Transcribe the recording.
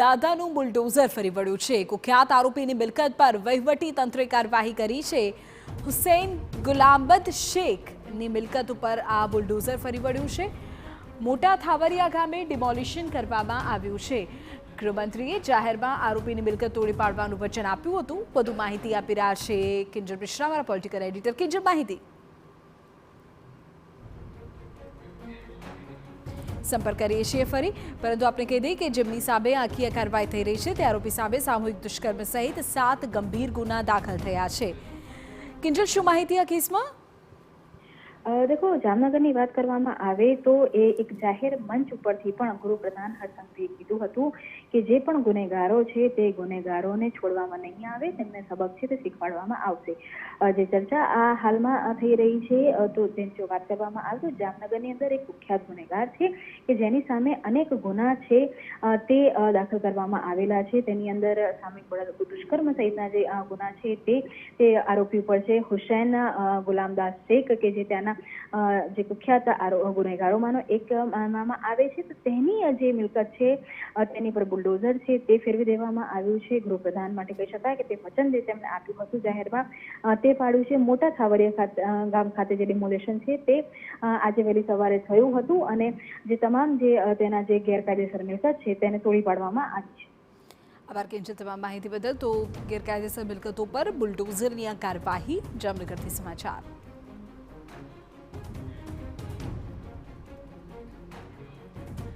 દાદાનું બુલડોઝર ફરી વળ્યું છે। કુખ્યાત આરોપીની મિલકત પર વહીવટી તંત્રે કાર્યવાહી કરી છે। હુસૈન ગુલામબદ શેખની મિલકત ઉપર આ બુલડોઝર ફરી વળ્યું છે। મોટા થાવરિયા ગામે ડિમોલિશન કરવામાં આવ્યું છે। ગૃહમંત્રીએ જાહેરમાં આરોપીની મિલકત તોડી પાડવાનું વચન આપ્યું હતું। વધુ માહિતી આપી રહ્યા છે કિંજલ મિશ્રા, અમારા પોલિટિકલ એડિટર। કિંજલ, માહિતી સંપર્ક કરીએ છીએ ફરી, પરંતુ આપણે કહી દઈએ કે જેમની સામે આખી કાર્યવાહી થઈ રહી છે તે આરોપી સામે સામૂહિક દુષ્કર્મ સહિત 7 ગંભીર ગુના દાખલ થયા છે। કિંજલ, શું માહિતી આ કેસમાં? देखो, जामनगरनी बात करवामां आवे तो ए एक जाहेर मंच उपरथी पण गृहप्रधान हर्ष संघवीए कीधुं हतुं के जे पण गुनेगारो छे ते गुनेगारोने छोडवामां नहीं आवे, तेમને सबक छे ते शीखवाडवामां आवशे। जे चर्चा आ हालमां થઈ રહી છે તો તેની જો વાત કરવામાં આવે તો જામનગરની અંદર એક કુખ્યાત ગુનેગાર છે કે જેની સામે અનેક ગુના છે તે દાખલ કરવામાં આવેલા છે। તેની અંદર સામૂહિક દુષ્કર્મ સહિતના જે ગુના છે તે આરોપી ઉપર છે। હુસૈન ગુલામદાસ શેખ કે જે ત્યાંના જે કુખ્યાત ગુનેગારોમાંનો એક માનવામાં આવે છે, તો તેની જે મિલકત છે તેની પર બુલડોઝર છે તે ફેરવી દેવામાં આવ્યું છે। ગૃહપ્રધાન માટે કહી શકાય કે તે વચન જે તેમણે આપ્યું હતું જાહેરમાં તે પાડ્યું છે। મોટા થાવરિયા ગામ ખાતે જે ડિમોલેશન છે તે આજે વહેલી સવારે થયું હતું અને જે તમામ જે તેના જે ગેરકાયદેસર મિલકત છે તેને તોડી પાડવામાં આવી છે। આભાર કિંજલ, તમામ માહિતી બદલ। તો ગેરકાયદેસર મિલકતો પર બુલડોઝરની આ કાર્યવાહી, જામનગરથી સમાચાર।